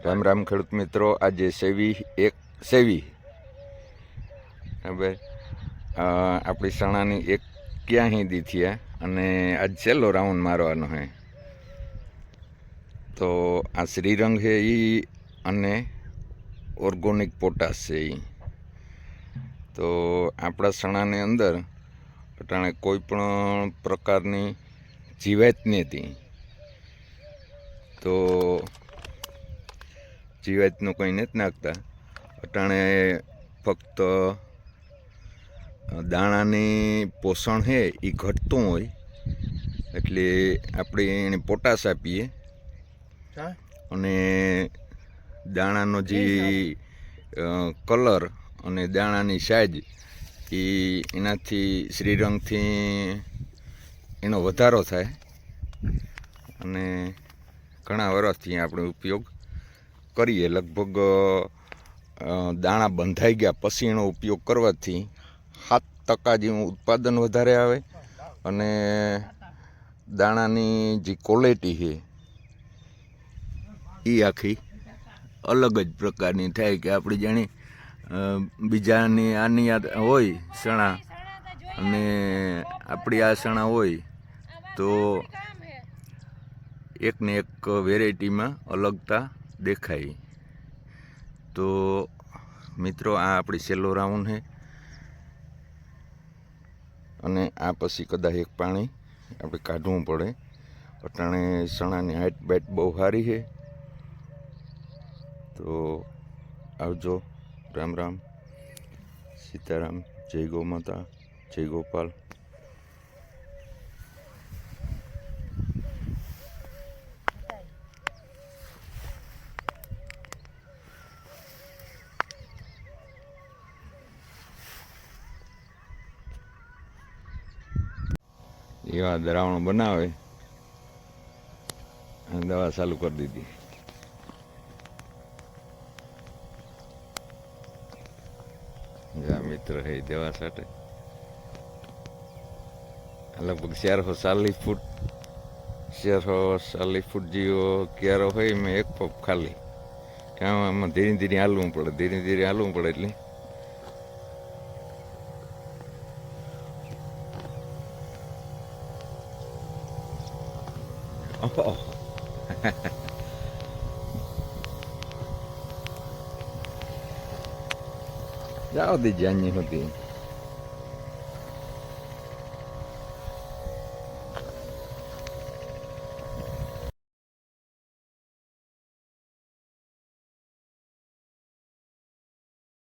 રામ રામ ખેડૂત મિત્રો, આજે સેવી હવે આપણી ચણાની એક ક્યાં હિંદી થયા અને આજ છેલ્લો રાઉન્ડ મારવાનો હે. તો આ શ્રીરંગ છે એ અને ઓર્ગોનિક પોટાશ છે એ. તો આપણા ચણાની અંદર અટાણે કોઈ પણ પ્રકારની જીવાત નથી. તો જીવાતનું કંઈ નથી નાખતા. અટાણે ફક્ત દાણાની પોષણ છે એ ઘટતું હોય એટલે આપણે એને પોટાશ આપીએ અને દાણાનો જે કલર અને દાણાની સાઇઝ એનાથી શ્રીરંગથી એનો વધારો થાય અને ઘણા વર્ષથી આપણે ઉપયોગ કરીએ. લગભગ દાણા બંધાઈ ગયા પછી એનો ઉપયોગ કરવાથી 7% જેવું ઉત્પાદન વધારે આવે અને દાણાની જે ક્વોલિટી છે એ આખી અલગ જ પ્રકારની થાય કે આપણે જાણી બીજાની આની હોય ચણા અને આપણી આ ચણા હોય તો એકને એક વેરાયટીમાં અલગતા દેખાય. તો મિત્રો, આ આપણી છેલ્લો રાઉન્ડ છે અને આ પછી કદાચ એક પાણી આપણે કાઢવું પડે. અટાણે ચણાની હાઈટ બાઈટ બહુ સારી છે. તો આવજો. રામ રામ, સીતારામ, જય ગૌ માતા, જય ગોપાલ. એવા દ્રાવણ બનાવે અને દવા ચાલુ કરી દીધી. મિત્ર હે દવા સાથે લગભગ 440 ફૂટ જેવો ક્યારો હોય. મેં એક પંપ ખાલી કે આમાં ધીરે ધીરે હાલવું પડે એટલે જાઓ દી જાની હોતી.